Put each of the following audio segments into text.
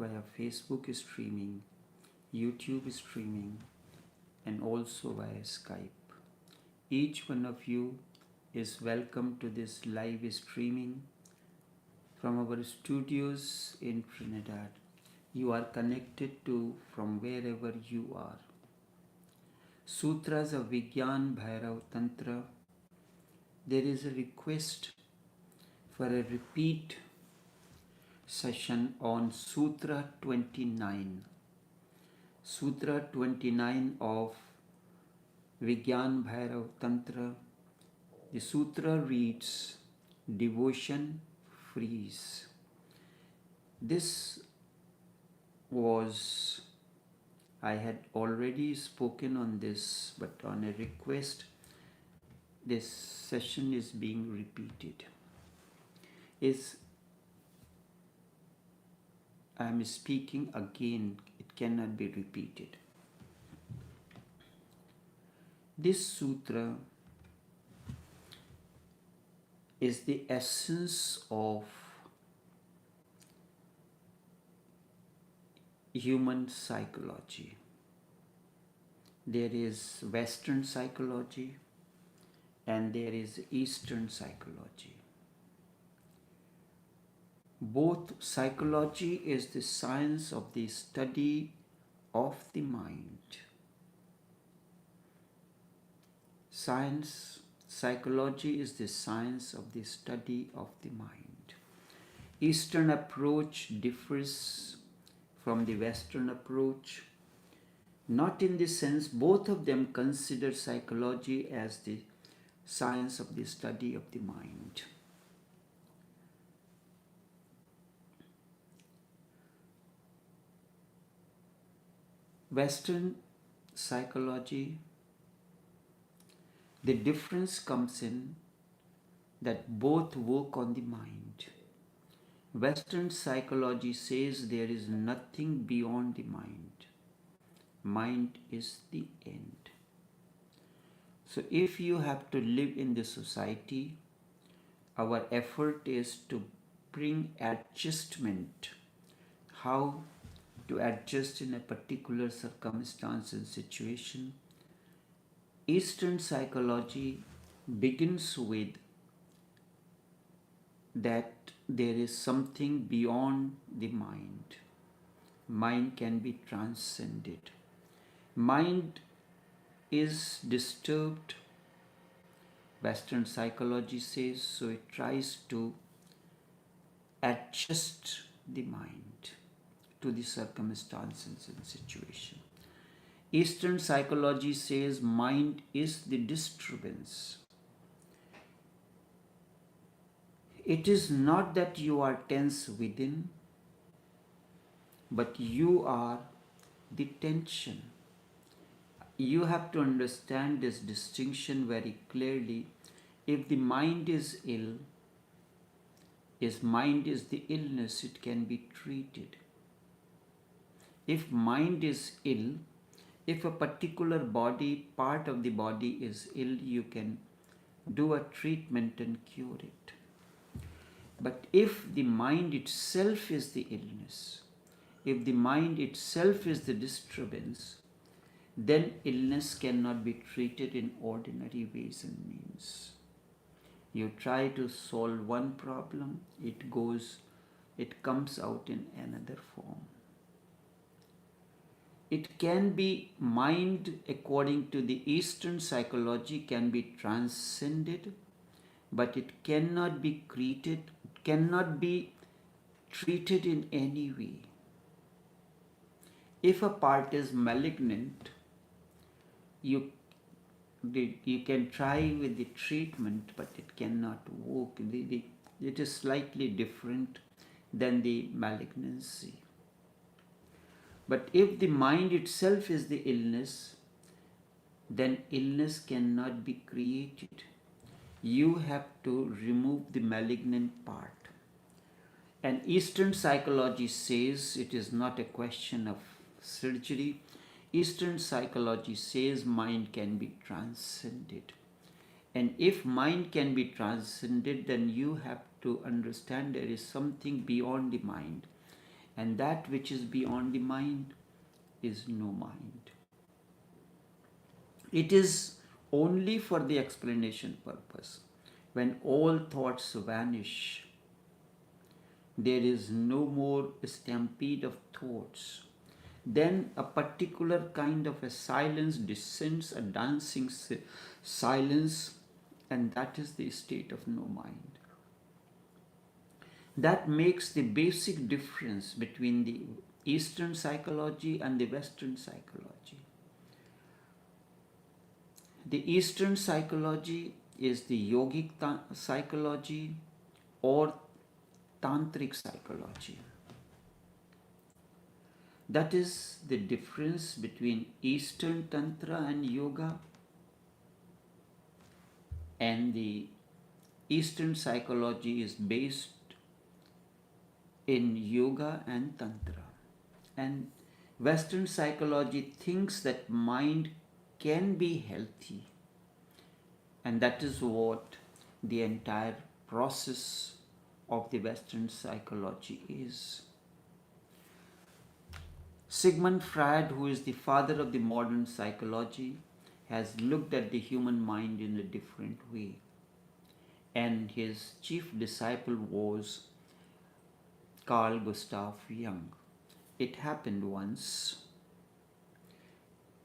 via Facebook streaming, YouTube streaming, and also via Skype. Each one of you is welcome to this live streaming from our studios in Trinidad. You are connected to from wherever you are. Sutras of Vigyan Bhairav Tantra. There is a request for a repeat session on Sutra 29. Sutra 29 of Vigyan Bhairav Tantra. The sutra reads, devotion frees. This was, I had already spoken on this, but on a request, this session is being repeated. I am speaking again, it cannot be repeated. This sutra is the essence of human psychology. There is Western psychology and there is Eastern psychology. Both psychology is the science of the study of the mind. Psychology is the science of the study of the mind. Eastern approach differs from the Western approach, not in the sense both of them consider psychology as the science of the study of the mind. Western psychology, the difference comes in that both work on the mind. Western psychology says there is nothing beyond the mind. Mind is the end. So if you have to live in the society, our effort is to bring adjustment. How to adjust in a particular circumstance and situation. Eastern psychology begins with that there is something beyond the mind. Mind can be transcended. Mind is disturbed, Western psychology says, so it tries to adjust the mind to the circumstances and situation. Eastern psychology says mind is the disturbance. It is not that you are tense within, but you are the tension. You have to understand this distinction very clearly. If the mind is ill, if mind is the illness, it can be treated. If mind is ill, if a particular part of the body is ill, you can do a treatment and cure it. But if the mind itself is the illness, if the mind itself is the disturbance, then illness cannot be treated in ordinary ways and means. You try to solve one problem, it comes out in another form. It can be, mind according to the Eastern psychology can be transcended, but it cannot be treated in any way. If a part is malignant, you can try with the treatment, but it cannot work. It is slightly different than the malignancy. But if the mind itself is the illness, then illness cannot be created. You have to remove the malignant part. And Eastern psychology says it is not a question of surgery. Eastern psychology says mind can be transcended. And if mind can be transcended, then you have to understand there is something beyond the mind. and that which is beyond the mind is no mind. It is only for the explanation purpose. When all thoughts vanish, there is no more stampede of thoughts. Then a particular kind of a silence descends, a dancing silence, and that is the state of no mind. That makes the basic difference between the Eastern psychology and the Western psychology. The Eastern psychology is the yogic psychology or tantric psychology. That is the difference between Eastern Tantra and Yoga and the Eastern psychology is based in Yoga and Tantra. And Western psychology thinks that mind can be healthy, and that is what the entire process of the Western psychology is. Sigmund Freud, who is the father of the modern psychology, has looked at the human mind in a different way. And his chief disciple was Carl Gustav Jung. It happened once.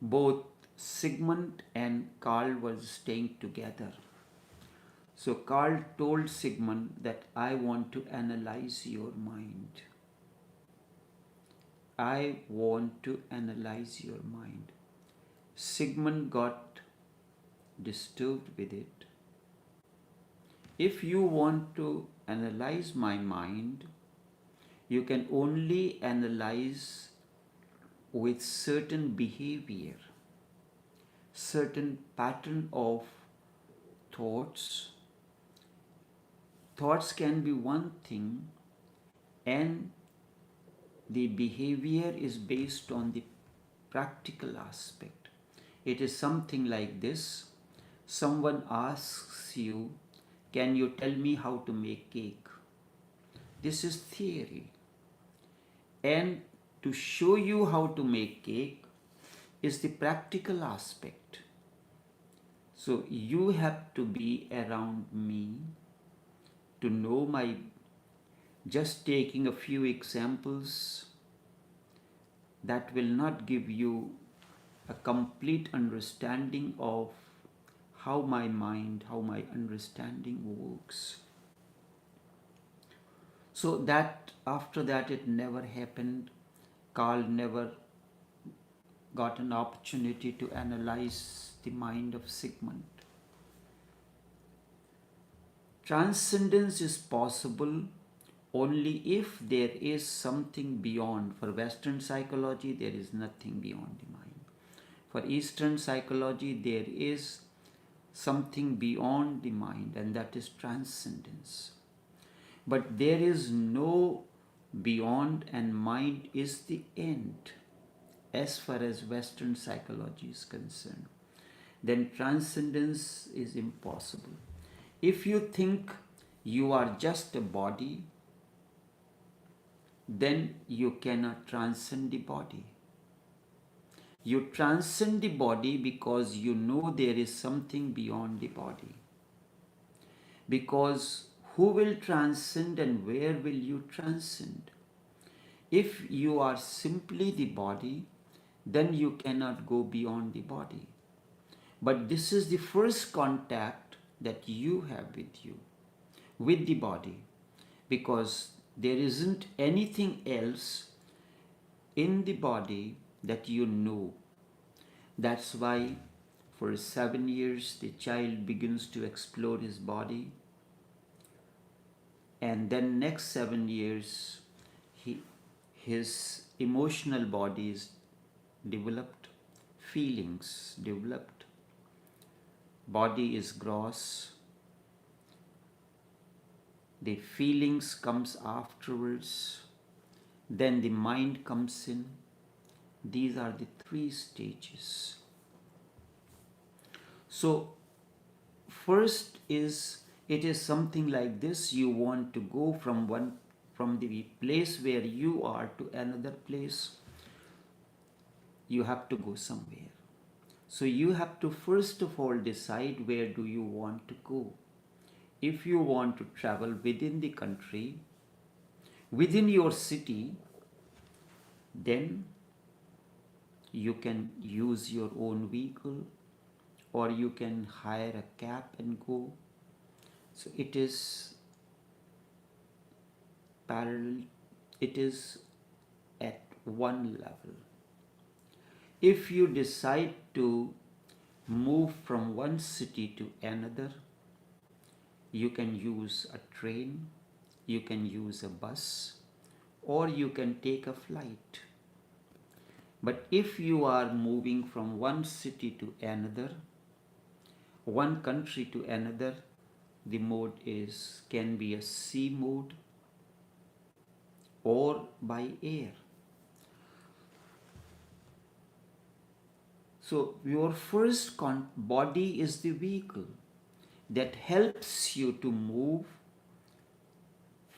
Both Sigmund and Carl were staying together. So Carl told Sigmund that I want to analyze your mind. I want to analyze your mind. Sigmund got disturbed with it. If you want to analyze my mind, you can only analyze with certain behavior, certain pattern of thoughts. Thoughts can be one thing, and the behavior is based on the practical aspect. It is something like this. Someone asks you, can you tell me how to make cake? This is theory. And to show you how to make cake is the practical aspect. So you have to be around me to know my. Just taking a few examples, that will not give you a complete understanding of how my mind, how my understanding works. So that after that it never happened. Carl never got an opportunity to analyze the mind of Sigmund. Transcendence is possible only if there is something beyond. For Western psychology, there is nothing beyond the mind. For Eastern psychology, there is something beyond the mind, and that is transcendence. But there is no beyond, and mind is the end as far as Western psychology is concerned. Then transcendence is impossible. If you think you are just a body, then you cannot transcend the body. You transcend the body because you know there is something beyond the body. Because who will transcend and where will you transcend? If you are simply the body, then you cannot go beyond the body. But this is the first contact that you have with the body, because there isn't anything else in the body that you know. That's why for 7 years the child begins to explore his body, and then next 7 years his emotional body is developed, feelings developed, body is gross, the feelings comes afterwards, then the mind comes in. These are the 3 stages. So first is, it is something like this. You want to go from one from the place where you are to another place, you have to go somewhere. So you have to first of all decide where do you want to go. If you want to travel within the country, within your city, then you can use your own vehicle or you can hire a cab and go. So it is parallel, it is at one level. If you decide to move from one city to another, you can use a train, you can use a bus, or you can take a flight. But if you are moving from one city to another, one country to another, the mode can be a sea mode or by air. So your first body is the vehicle that helps you to move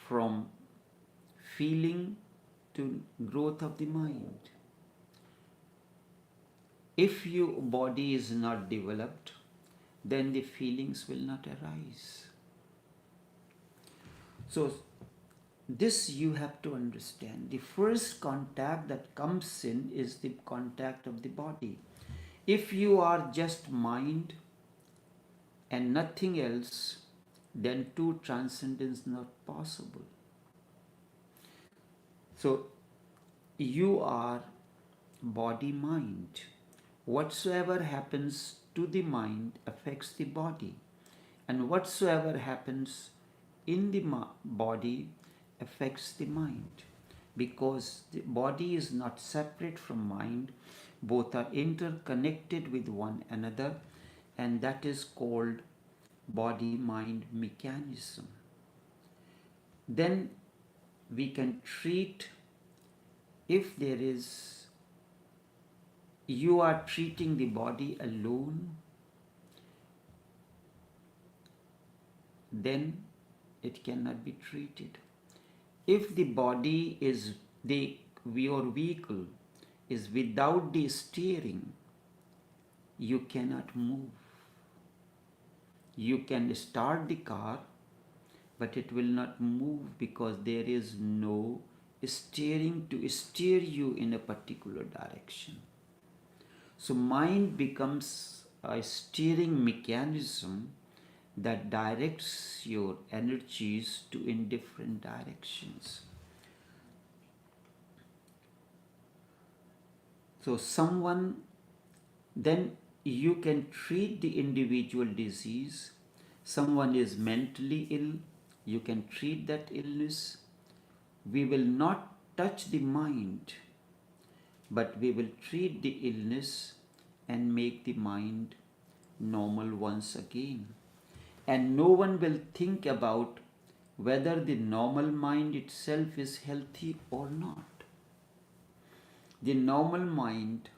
from feeling to growth of the mind. If your body is not developed, then the feelings will not arise. So this you have to understand. The first contact that comes in is the contact of the body. If you are just mind and nothing else, then true transcendence is not possible. So you are body mind. Whatsoever happens to the mind affects the body, and whatsoever happens in the body affects the mind, because the body is not separate from mind. Both are interconnected with one another, and that is called body-mind mechanism. Then we can treat, if there is, you are treating the body alone, then it cannot be treated. If the body is your vehicle is without the steering, you cannot move. You can start the car, but it will not move because there is no steering to steer you in a particular direction. So mind becomes a steering mechanism that directs your energies in different directions. So then you can treat the individual disease. Someone is mentally ill, you can treat that illness. We will not touch the mind, but we will treat the illness and make the mind normal once again. And no one will think about whether the normal mind itself is healthy or not. The normal mind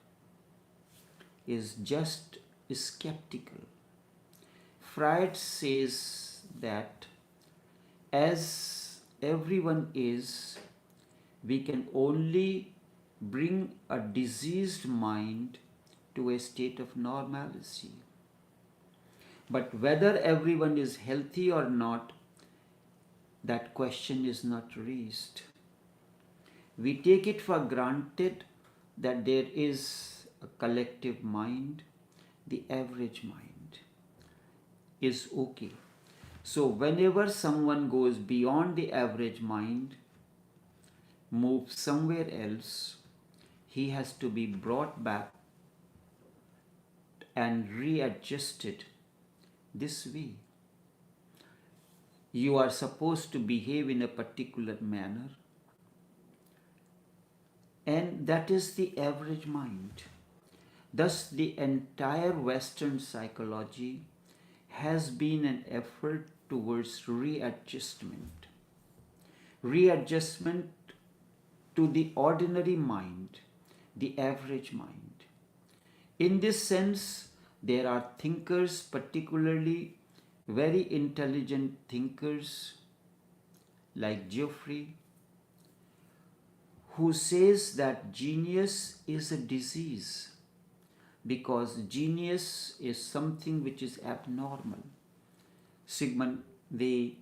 is just skeptical. Freud says that as everyone is, we can only bring a diseased mind to a state of normalcy. But whether everyone is healthy or not, that question is not raised. We take it for granted that there is a collective mind, the average mind is okay. So whenever someone goes beyond the average mind, moves somewhere else, he has to be brought back and readjusted this way. You are supposed to behave in a particular manner, and that is the average mind. Thus, the entire Western psychology has been an effort towards readjustment. Readjustment to the ordinary mind, the average mind. In this sense, there are thinkers, particularly very intelligent thinkers like Geoffrey, who says that genius is a disease because genius is something which is abnormal. The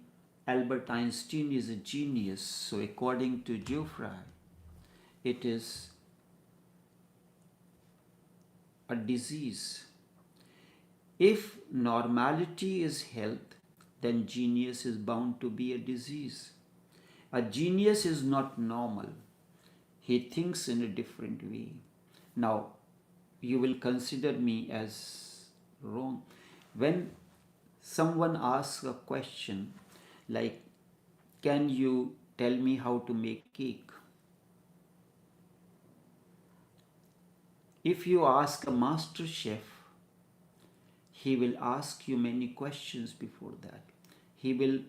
Albert Einstein is a genius, so according to Geoffrey, it is a disease. If normality is health, then genius is bound to be a disease. A genius is not normal. He thinks in a different way. Now, you will consider me as wrong. When someone asks a question like, can you tell me how to make cake? If you ask a master chef, he will ask you many questions before that. He will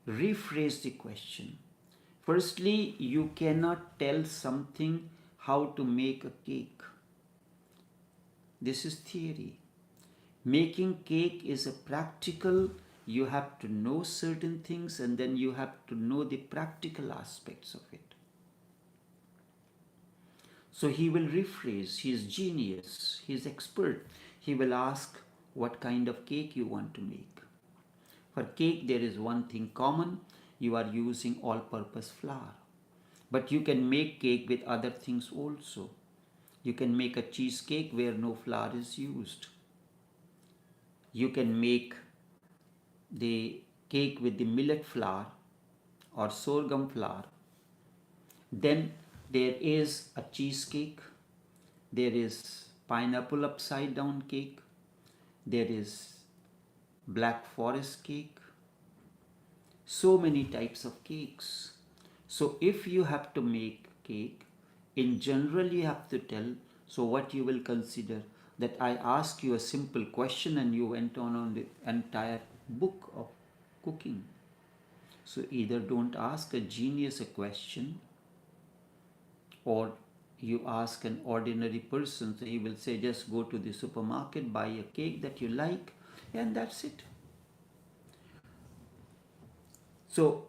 rephrase the question. Firstly, you cannot tell something how to make a cake. This is theory. Making cake is a practical, you have to know certain things and then you have to know the practical aspects of it. So he will rephrase, he is genius, he is expert. He will ask what kind of cake you want to make. For cake there is one thing common, you are using all-purpose flour. But you can make cake with other things also. You can make a cheesecake where no flour is used. You can make the cake with the millet flour or sorghum flour. Then there is a cheesecake, there is pineapple upside down cake, there is black forest cake, so many types of cakes. So if you have to make cake, in general you have to tell, so what you will consider, that I ask you a simple question and you went on the entire book of cooking. So either don't ask a genius a question, or you ask an ordinary person, so he will say just go to the supermarket, buy a cake that you like, and that's it. So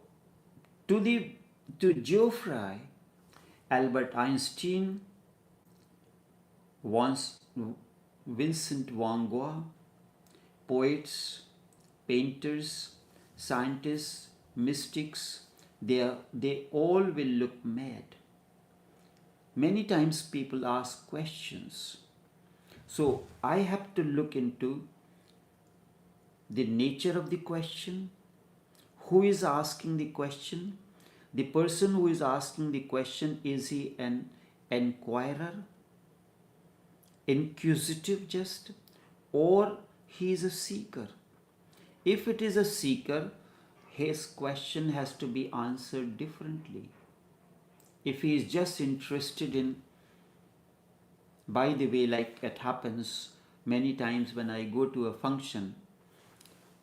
to Geoffrey, Albert Einstein, Vincent van Gogh, poets, painters, scientists, mystics, they all will look mad. Many times people ask questions. So I have to look into the nature of the question, who is asking the question. The person who is asking the question, is he an inquirer, inquisitive just, or he is a seeker? If it is a seeker, his question has to be answered differently. If he is just interested in, by the way, like it happens many times when I go to a function,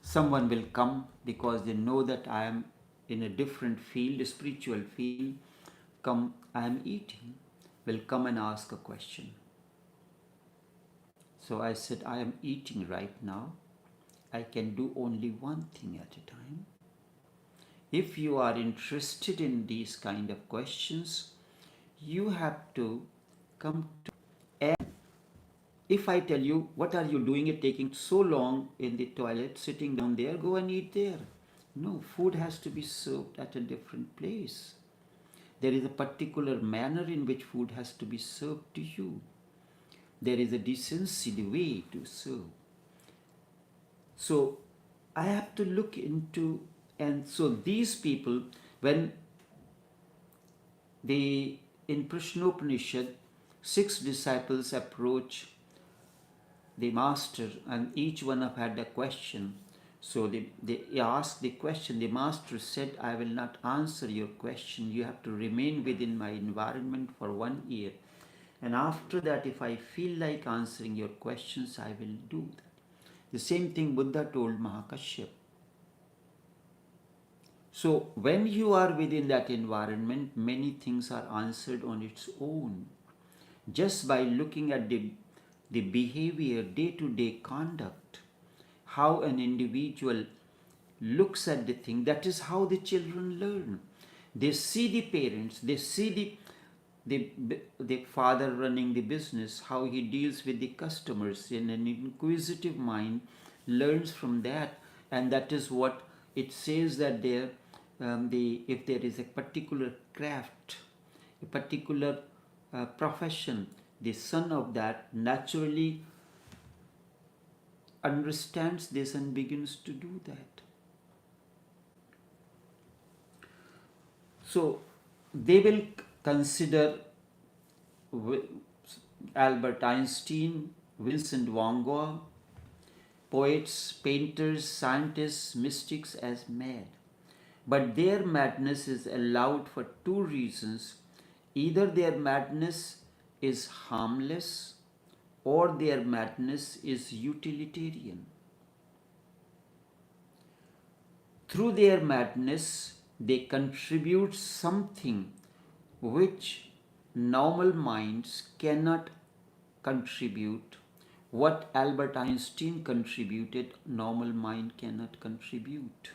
someone will come because they know that I am in a different field, a spiritual field, I am eating, will come and ask a question. So I said, I am eating right now. I can do only one thing at a time. If you are interested in these kind of questions, you have to come to, and if I tell you, what are you doing, it taking so long in the toilet, sitting down there, go and eat there. No, food has to be served at a different place. There is a particular manner in which food has to be served to you. There is a decency, the way to serve. So I have to look into, and so these people, when in Prashnopanishad, 6 disciples approach the master and each one have had a question. So they asked the question, the master said, I will not answer your question, you have to remain within my environment for 1 year. And after that, if I feel like answering your questions, I will do that. The same thing Buddha told Mahakashyap. So when you are within that environment, many things are answered on its own. Just by looking at the behavior, day-to-day conduct, how an individual looks at the thing, that is how the children learn. They see the parents, they see the father running the business, how he deals with the customers, and an inquisitive mind learns from that. And that is what it says, that there, if there is a particular craft, a particular profession, the son of that naturally understands this and begins to do that. So they will consider Albert Einstein, Vincent van Gogh, poets, painters, scientists, mystics as mad. But their madness is allowed for two reasons. Either their madness is harmless, or their madness is utilitarian. Through their madness, they contribute something which normal minds cannot contribute. What Albert Einstein contributed, normal mind cannot contribute.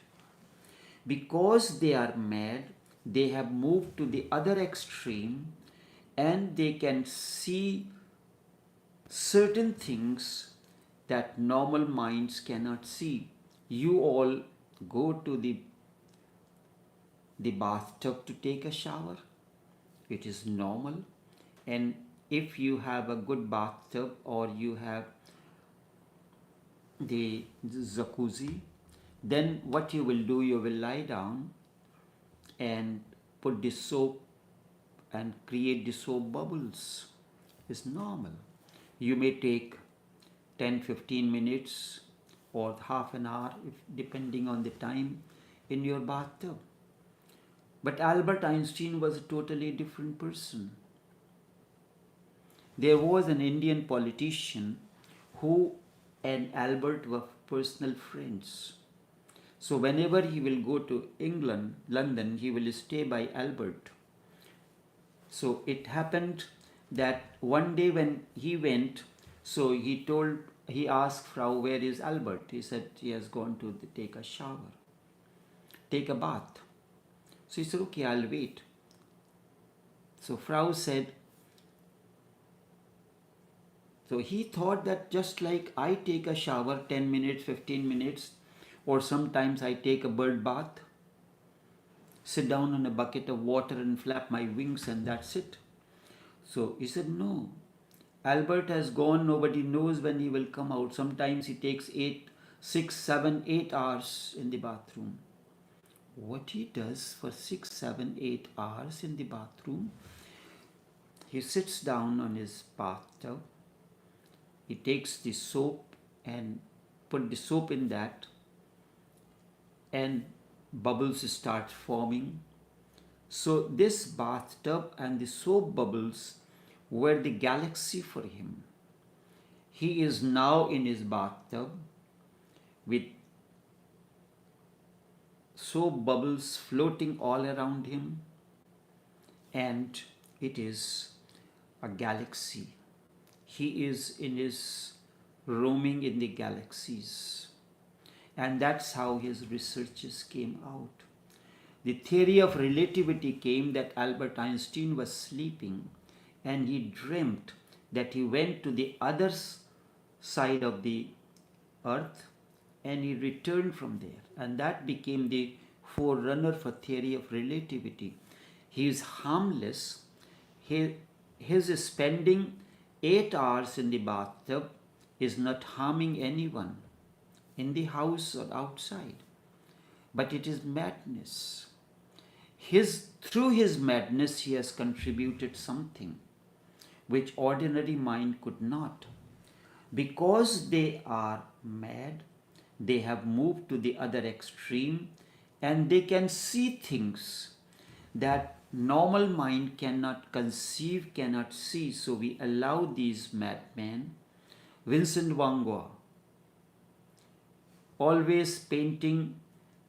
Because they are mad, they have moved to the other extreme, and they can see certain things that normal minds cannot see. You all go to the bathtub to take a shower. It is normal. And if you have a good bathtub, or you have the jacuzzi, then what you will do, you will lie down and put the soap and create the soap bubbles. It's normal. You may take 10-15 minutes or half an hour, depending on the time, in your bathtub. But Albert Einstein was a totally different person. There was an Indian politician who and Albert were personal friends. So whenever he will go to England, London, he will stay by Albert. So it happened that one day when he went, so he asked Frau, where is Albert? He said, he has gone to take a shower, take a bath. So he said, okay, I'll wait. So Frau said, so he thought that just like I take a shower 10 minutes, 15 minutes, or sometimes I take a bird bath, sit down on a bucket of water and flap my wings, and that's it. So he said, no, Albert has gone, nobody knows when he will come out. Sometimes he takes 6, 7, 8 hours in the bathroom. What he does for 6, 7, 8 hours in the bathroom, he sits down on his bathtub, he takes the soap and put the soap in that, and bubbles start forming. So this bathtub and the soap bubbles were the galaxy for him. He is now in his bathtub with soap bubbles floating all around him, and it is a galaxy. He is roaming in the galaxies. And that's how his researches came out. The theory of relativity came that Albert Einstein was sleeping, and he dreamt that he went to the other side of the earth, and he returned from there. And that became the forerunner for theory of relativity. He is harmless. His spending 8 hours in the bathtub is not harming anyone in the house or outside. But it is madness. Through his madness, he has contributed something which ordinary mind could not. Because they are mad, they have moved to the other extreme, and they can see things that normal mind cannot conceive, cannot see. So we allow these madmen. Vincent van Gogh, always painting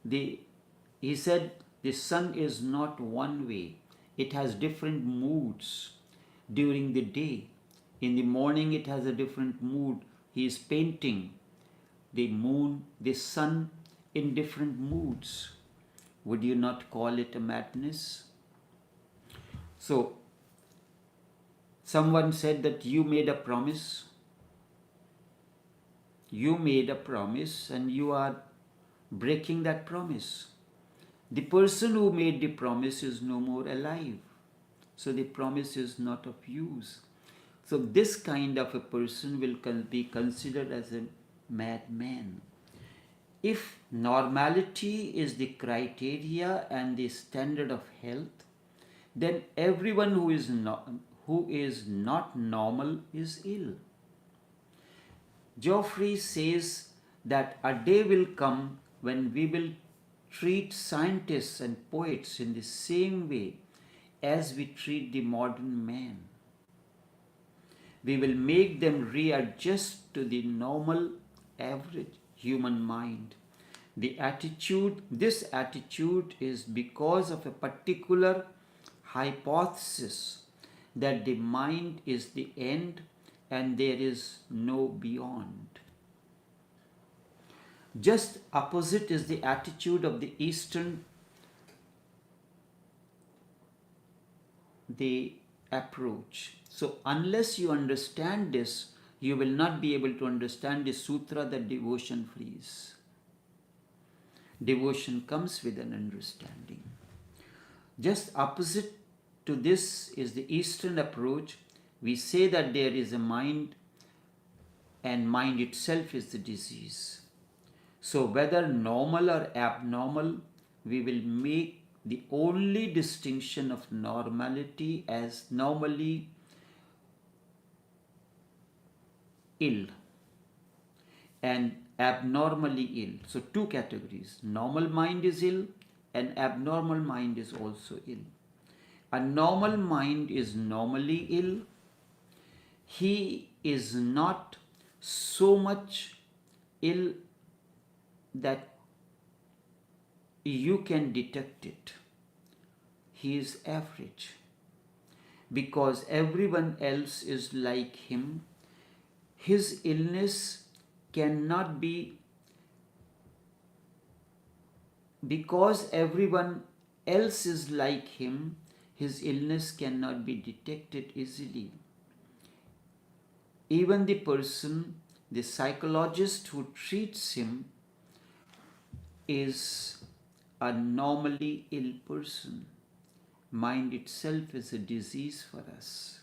he said, the sun is not one way. It has different moods during the day. In the morning it has a different mood. He is painting the moon, the sun in different moods. Would you not call it a madness? So, someone said that you made a promise. You made a promise and you are breaking that promise. The person who made the promise is no more alive. So the promise is not of use. So this kind of a person will be considered as a madman. If normality is the criteria and the standard of health, then everyone who is not normal is ill. Geoffrey says that a day will come when we will treat scientists and poets in the same way as we treat the modern man. We will make them readjust to the normal, average human mind. This attitude is because of a particular hypothesis that the mind is the end and there is no beyond. Just opposite is the attitude of the Eastern, the approach. So unless you understand this, you will not be able to understand the sutra that devotion frees. Devotion comes with an understanding. Just opposite to this is the Eastern approach. We say that there is a mind and mind itself is the disease. So whether normal or abnormal, we will make the only distinction of normality as normally ill and abnormally ill. So two categories. Normal mind is ill and abnormal mind is also ill. A normal mind is normally ill. He is not so much ill that you can detect it. He is average because everyone else is like him. His illness cannot be, because everyone else is like him, his illness cannot be detected easily. Even the person, the psychologist who treats him, is a normally ill person. Mind itself is a disease for us.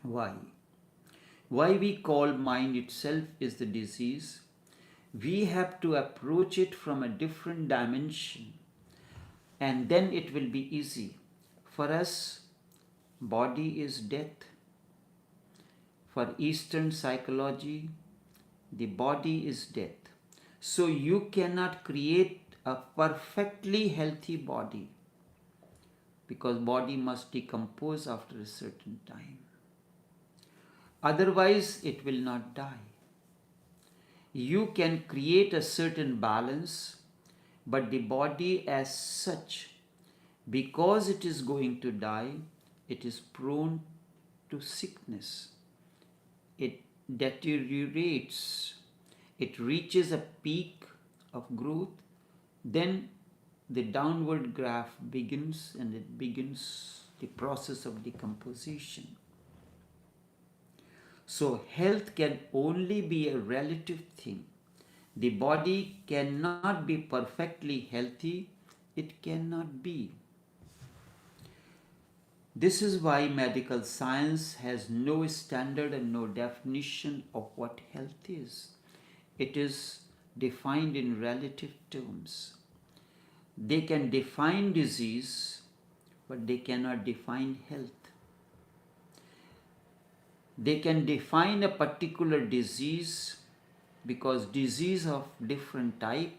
Why? Why we call mind itself is the disease? We have to approach it from a different dimension and then it will be easy. For us, body is death. For Eastern psychology, the body is death. So you cannot create a perfectly healthy body because body must decompose after a certain time. Otherwise, it will not die. You can create a certain balance, but the body as such, because it is going to die, it is prone to sickness. It deteriorates. It reaches a peak of growth, then the downward graph begins and it begins the process of decomposition. So health can only be a relative thing. The body cannot be perfectly healthy. It cannot be. This is why medical science has no standard and no definition of what health is. It is defined in relative terms. They can define disease, but they cannot define health. They can define a particular disease because disease of different type,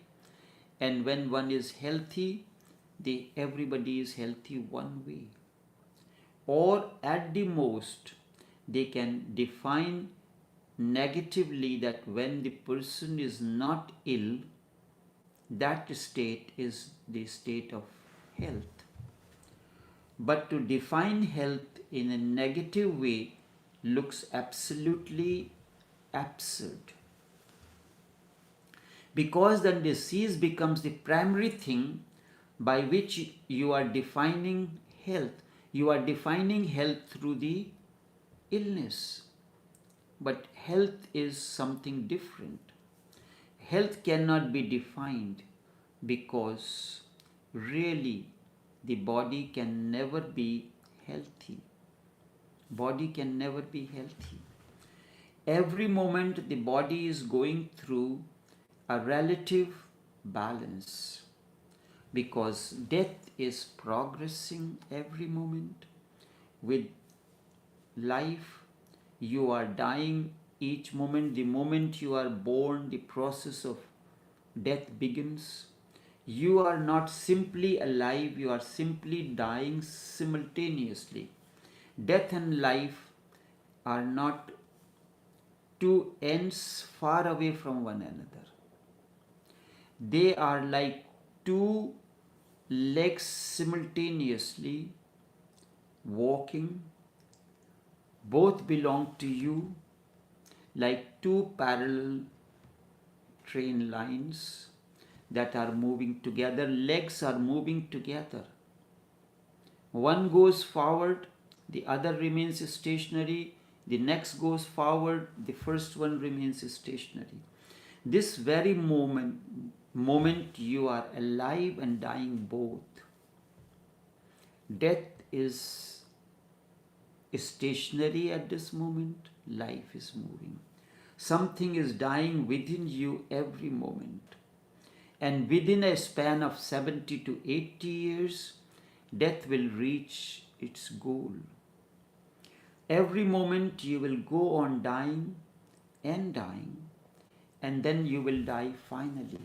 and when one is healthy, everybody is healthy one way. Or at the most, they can define negatively that when the person is not ill, that state is the state of health. But to define health in a negative way looks absolutely absurd. Because then disease becomes the primary thing by which you are defining health. You are defining health through the illness. But health is something different. Health cannot be defined because really the body can never be healthy. Body can never be healthy. Every moment the body is going through a relative balance because death is progressing every moment. With life, you are dying each moment. The moment you are born, the process of death begins. You are not simply alive, you are simply dying simultaneously. Death and life are not two ends far away from one another. They are like two legs simultaneously walking. Both belong to you, like two parallel train lines that are moving together. Legs are moving together. One goes forward, the other remains stationary. The next goes forward, the first one remains stationary. This very moment you are alive and dying both. Death is stationary at this moment, life is moving. Something is dying within you every moment. And within a span of 70 to 80 years, death will reach its goal. Every moment you will go on dying, and then you will die finally.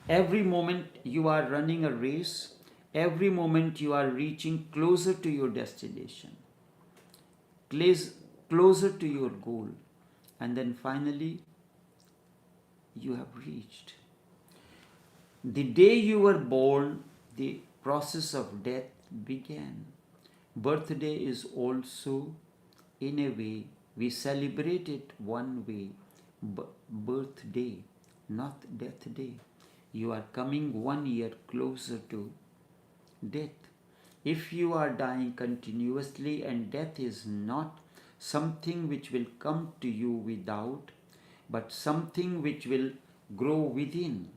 Every moment you are running a race, every moment you are reaching closer to your destination, closer to your goal, and then finally you have reached. The day you were born, the process of death began. Birthday is also, in a way, we celebrate it one way, birthday, not death day. You are coming 1 year closer to death. If you are dying continuously and death is not something which will come to you without, but something which will grow within,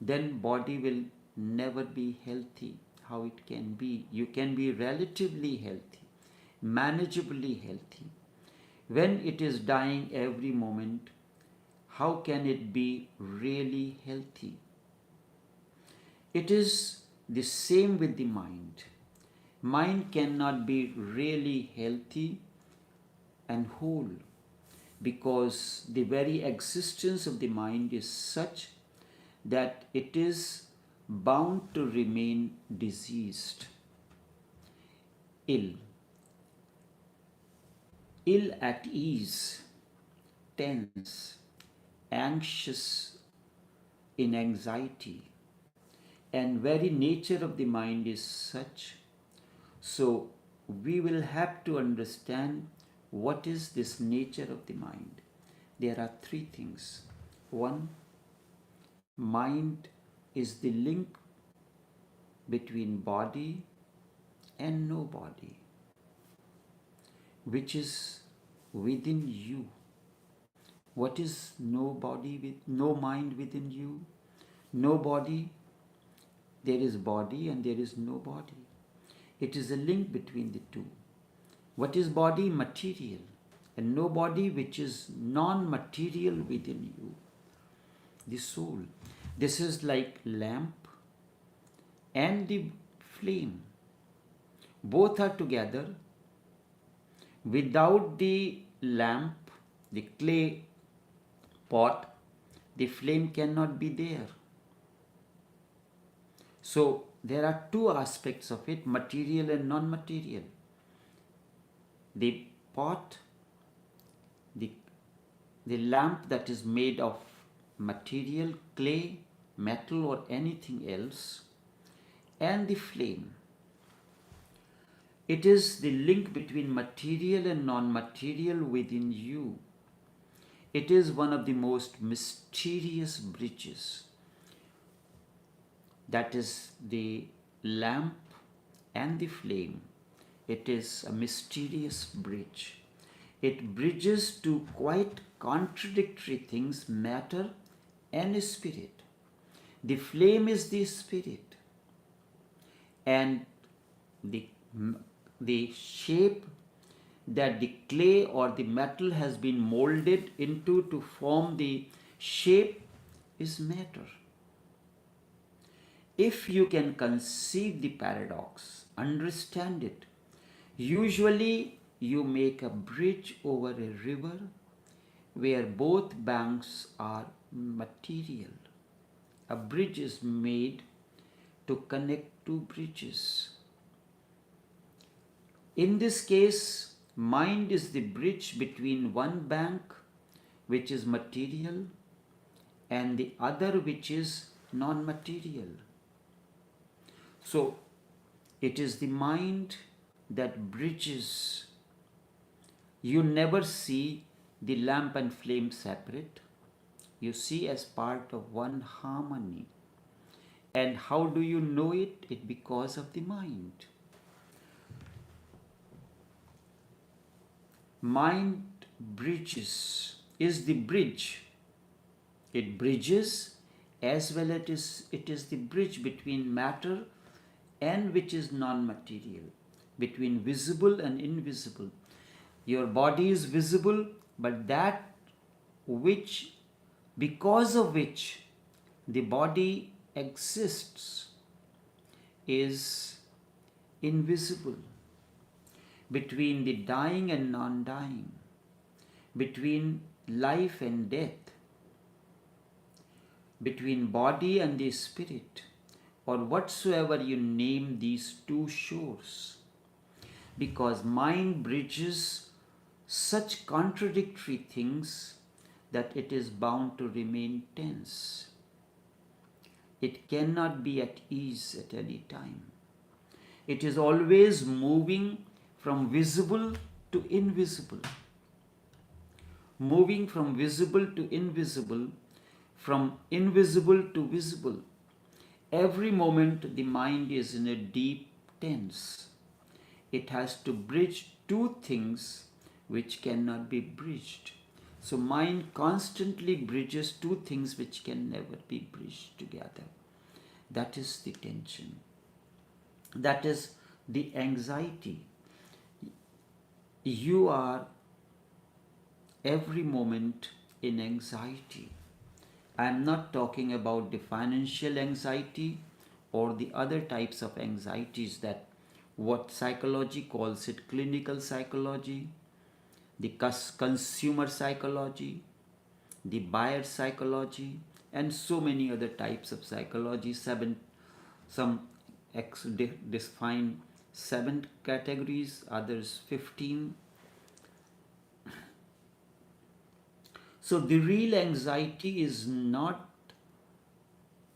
then body will never be healthy. How it can be? You can be relatively healthy, manageably healthy. When it is dying every moment, how can it be really healthy? It is the same with the mind. Mind cannot be really healthy and whole because the very existence of the mind is such that it is bound to remain diseased, ill at ease, tense, anxious, in anxiety, and very nature of the mind is such. So we will have to understand what is this nature of the mind. There are three things. One, mind is the link between body and no body, which is within you. What is no body with no mind within you? No body. There is body and there is no body. It is a link between the two. What is body? Material. And no body which is non-material within you. The soul. This is like lamp and the flame. Both are together. Without the lamp, the clay pot, the flame cannot be there. So there are two aspects of it, material and non-material. The pot, the lamp that is made of material, clay, metal or anything else, and the flame. It is the link between material and non-material within you. It is one of the most mysterious bridges. That is the lamp and the flame. It is a mysterious bridge. It bridges two quite contradictory things, matter and spirit. The flame is the spirit, and the, the shape that the clay or the metal has been molded into to form the shape is matter. If you can conceive the paradox, understand it, usually you make a bridge over a river where both banks are material. A bridge is made to connect two bridges. In this case, mind is the bridge between one bank, which is material, and the other, which is non-material. So, it is the mind that bridges. You never see the lamp and flame separate. You see as part of one harmony. And how do you know it? It because of the mind. Mind bridges, is the bridge. It bridges as well as it is the bridge between matter and which is non-material, between visible and invisible. Your body is visible, but that which, because of which the body exists, is invisible. Between the dying and non-dying, between life and death, between body and the spirit, or whatsoever you name these two shores, because mind bridges such contradictory things that it is bound to remain tense. It cannot be at ease at any time. It is always moving from visible to invisible. Moving from visible to invisible, from invisible to visible. Every moment the mind is in a deep tense. It has to bridge two things which cannot be bridged. So mind constantly bridges two things which can never be bridged together. That is the tension. That is the anxiety. You are every moment in anxiety. I am not talking about the financial anxiety or the other types of anxieties that what psychology calls it clinical psychology, the consumer psychology, the buyer psychology, and so many other types of psychology. Some define 7 categories, others 15. So the real anxiety is not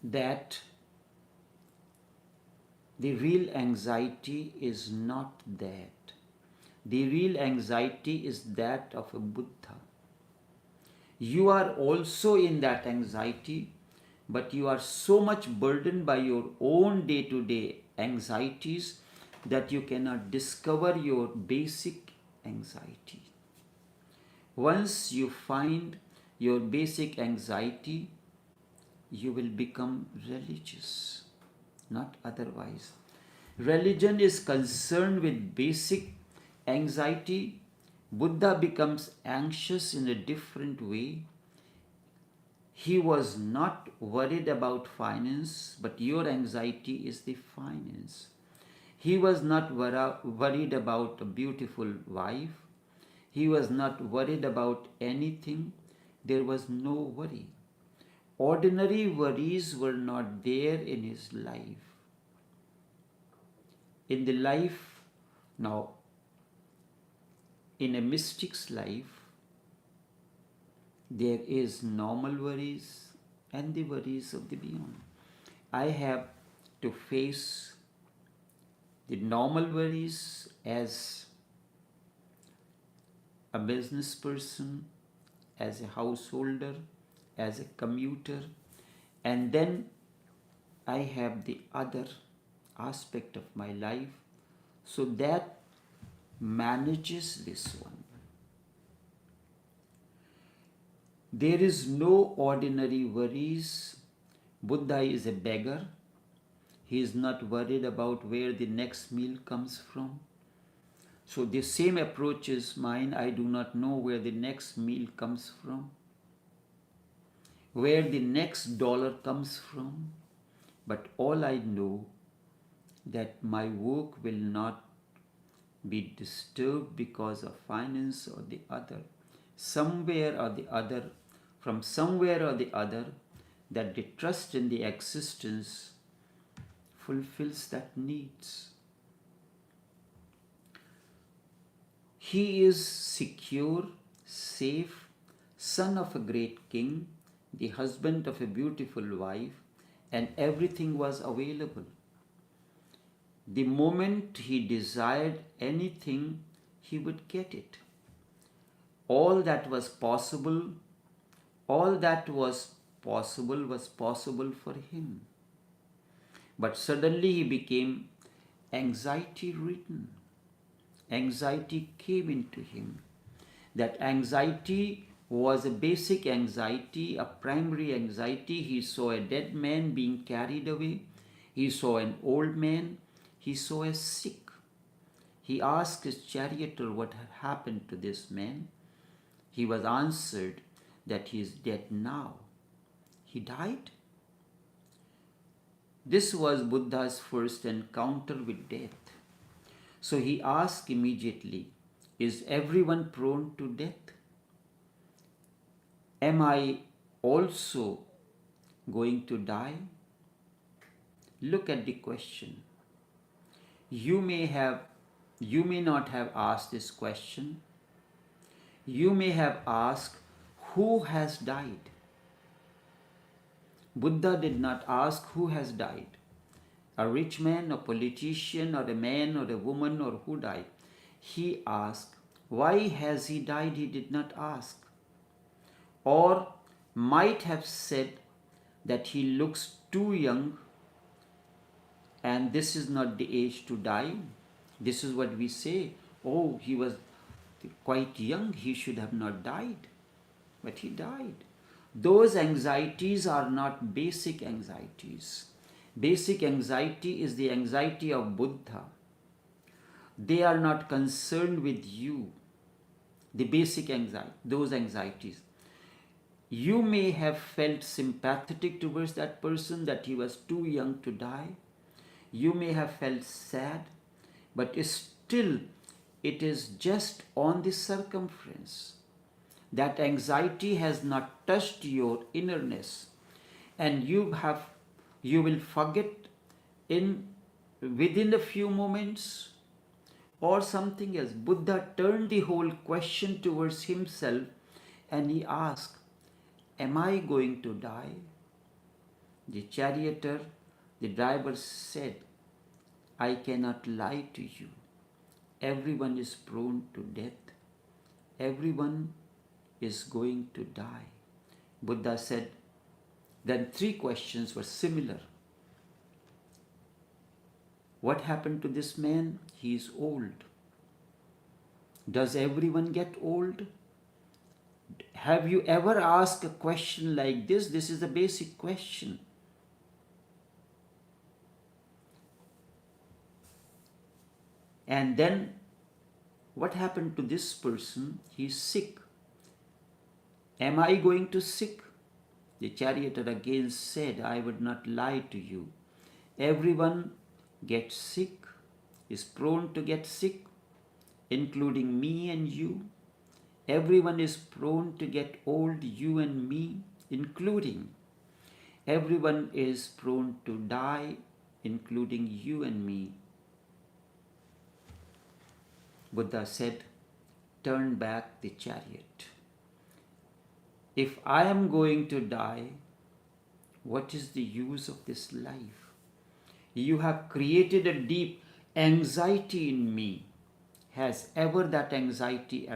that. The real anxiety is not that. The real anxiety is that of a Buddha. You are also in that anxiety, but you are so much burdened by your own day-to-day anxieties that you cannot discover your basic anxiety. Once you find your basic anxiety, you will become religious, not otherwise. Religion is concerned with basic anxiety. Buddha becomes anxious in a different way. He was not worried about finance, but your anxiety is the finance. He was not worried about a beautiful wife. He was not worried about anything. There was no worry. Ordinary worries were not there in his life. In the life, now, in a mystic's life, there is normal worries and the worries of the beyond. I have to face the normal worries as a business person, as a householder, as a commuter, and then I have the other aspect of my life. So that manages this one. There is no ordinary worries. Buddha is a beggar. He is not worried about where the next meal comes from. So the same approach is mine. I do not know where the next meal comes from, where the next dollar comes from, but all I know that my work will not be disturbed because of finance or the other. Somewhere or the other, from somewhere or the other, that the trust in the existence fulfills that needs. He is secure, safe, son of a great king, the husband of a beautiful wife, and everything was available. The moment he desired anything, he would get it. All that was possible was possible for him. But suddenly he became anxiety-ridden. Anxiety came into him. That anxiety was a basic anxiety, a primary anxiety. He saw a dead man being carried away. He saw an old man. He saw a sick. He asked his charioteer what had happened to this man. He was answered that he is dead now. He died. This was Buddha's first encounter with death. So he asked immediately, is everyone prone to death? Am I also going to die? Look at the question. You may not have asked this question. You may have asked, who has died? Buddha did not ask who has died. A rich man, a politician, or a man, or a woman, or who died. He asked, why has he died? He did not ask. Or might have said that he looks too young and this is not the age to die. This is what we say. Oh, he was quite young. He should have not died. But he died. Those anxieties are not basic anxieties. Basic anxiety is the anxiety of Buddha. They are not concerned with you. The basic anxiety, those anxieties. You may have felt sympathetic towards that person, that he was too young to die. You may have felt sad, but still it is just on the circumference. That anxiety has not touched your innerness, and you will forget within a few moments or something else. Buddha turned the whole question towards himself and he asked, am I going to die? The charioteer, the driver said, I cannot lie to you. Everyone is prone to death. Everyone is going to die. Buddha said, then three questions were similar. What happened to this man? He is old. Does everyone get old? Have you ever asked a question like this? This is a basic question. And then what happened to this person? He is sick. Am I going to sick? The charioteer again said, I would not lie to you. Everyone gets sick, is prone to get sick, including me and you. Everyone is prone to get old, you and me, including. Everyone is prone to die, including you and me. Buddha said, turn back the chariot. If I am going to die, what is the use of this life? You have created a deep anxiety in me. Has ever that anxiety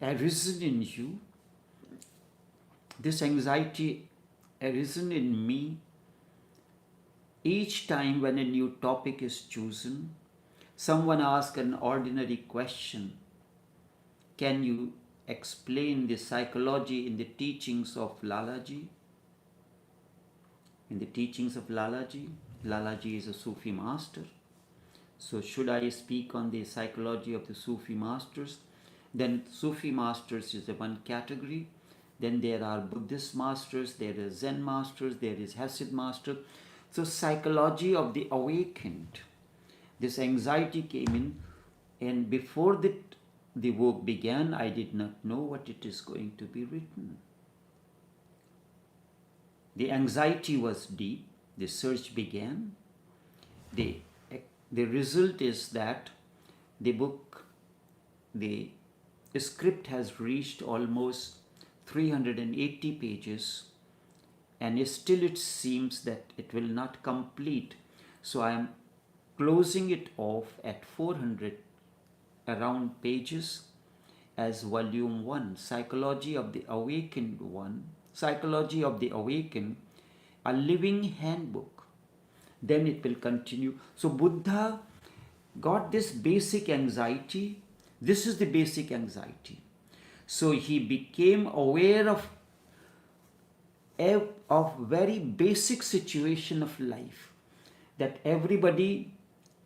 arisen in you? This anxiety arisen in me each time when a new topic is chosen. Someone asks an ordinary question: can you explain the psychology in the teachings of Lalaji? In the teachings of Lalaji, Lalaji is a Sufi master. So should I speak on the psychology of the Sufi masters? Then Sufi masters is the one category. Then there are Buddhist masters, there is Zen masters, there is Hasid master. So psychology of the awakened. This anxiety came in, and before the work began, I did not know what it is going to be written. The anxiety was deep. The search began. The result is that the book, the script has reached almost 380 pages, and still it seems that it will not complete. So I am closing it off at 400 around pages as volume 1, Psychology of the Awakened 1, Psychology of the Awakened, a living handbook. Then it will continue. So Buddha got this basic anxiety. This is the basic anxiety. So he became aware of very basic situation of life, that everybody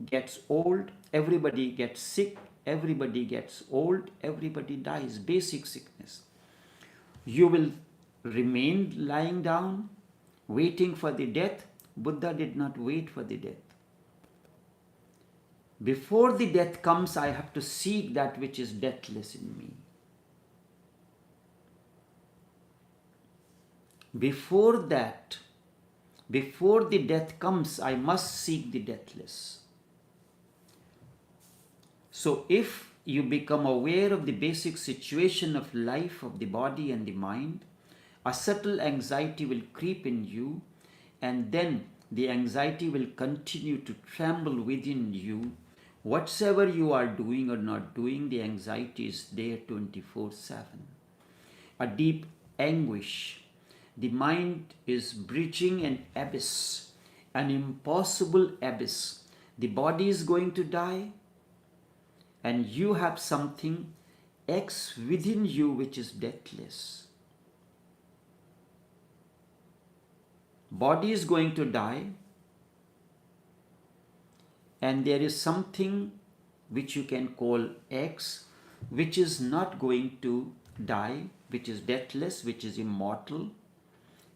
gets old, everybody gets sick, everybody gets old, everybody dies, basic sickness. You will remain lying down, waiting for the death. Buddha did not wait for the death. Before the death comes, I have to seek that which is deathless in me. Before that, before the death comes, I must seek the deathless. So if you become aware of the basic situation of life, of the body and the mind, a subtle anxiety will creep in you, and then the anxiety will continue to tremble within you. Whatsoever you are doing or not doing, the anxiety is there 24/7. A deep anguish. The mind is bridging an abyss, an impossible abyss. The body is going to die, and you have something X within you which is deathless. Body is going to die, and there is something which you can call X, which is not going to die, which is deathless, which is immortal.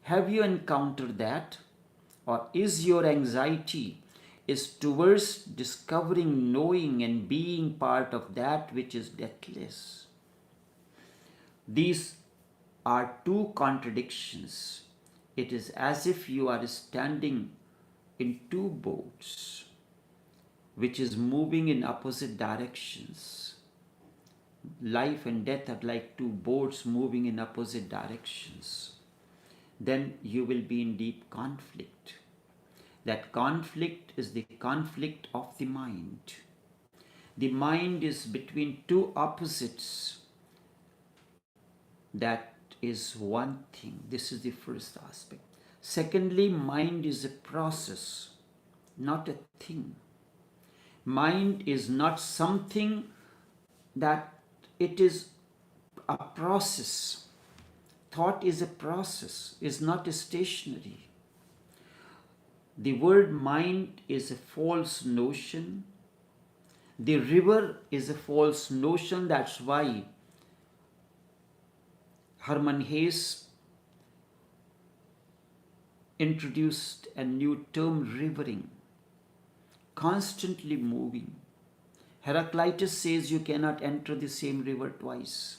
Have you encountered that? Or is your anxiety is towards discovering, knowing and being part of that which is deathless? These are two contradictions. It is as if you are standing in two boats which is moving in opposite directions. Life and death are like two boats moving in opposite directions. Then you will be in deep conflict. That conflict is the conflict of the mind. The mind is between two opposites. That is one thing. This is the first aspect. Secondly, mind is a process, not a thing. Mind is not something that it is a process. Thought is a process, is not stationary. The word mind is a false notion. The river is a false notion. That's why Hermann Hesse introduced a new term, rivering, constantly moving. Heraclitus says you cannot enter the same river twice.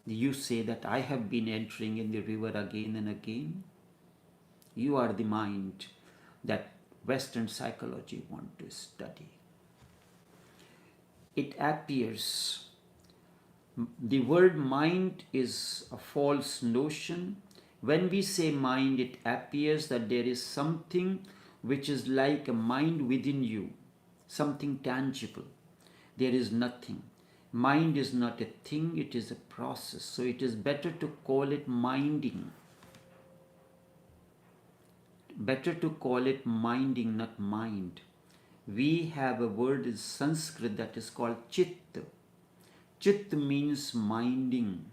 You say that I have been entering in the river again and again. You are the mind that Western psychology want to study. It appears, the word mind is a false notion. When we say mind, it appears that there is something which is like a mind within you, something tangible. There is nothing. Mind is not a thing, it is a process. So it is better to call it minding. Better to call it minding, not mind. We have a word in Sanskrit that is called chitta. Chitta means minding,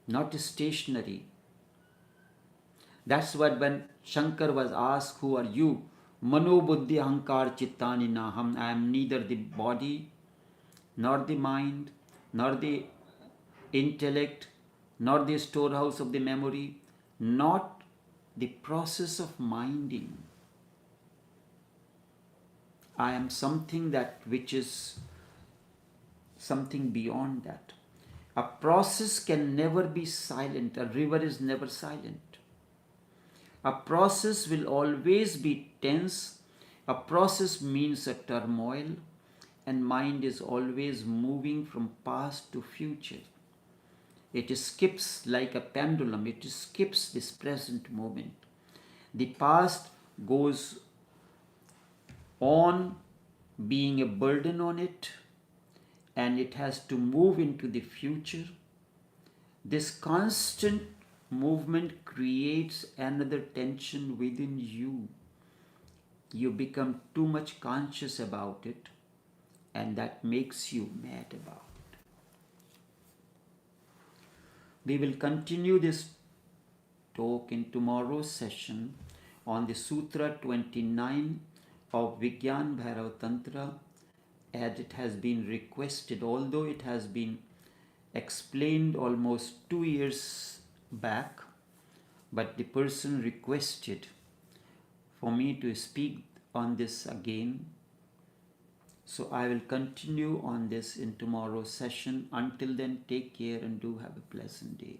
not stationary. That's what when Shankar was asked, who are you? Mano buddhi ahankar chittani naham. I am neither the body, nor the mind, nor the intellect, nor the storehouse of the memory, not the process of minding. I am something that which is something beyond that. A process can never be silent. A river is never silent. A process will always be tense. A process means a turmoil, and mind is always moving from past to future. It skips like a pendulum, it skips this present moment. The past goes on being a burden on it, and it has to move into the future. This constant movement creates another tension within you. You become too much conscious about it, and that makes you mad about it. We will continue this talk in tomorrow's session on the Sutra 29 of Vigyan Bhairav Tantra, as it has been requested, although it has been explained almost 2 years back, but the person requested for me to speak on this again. So I will continue on this in tomorrow's session. Until then, take care and do have a pleasant day.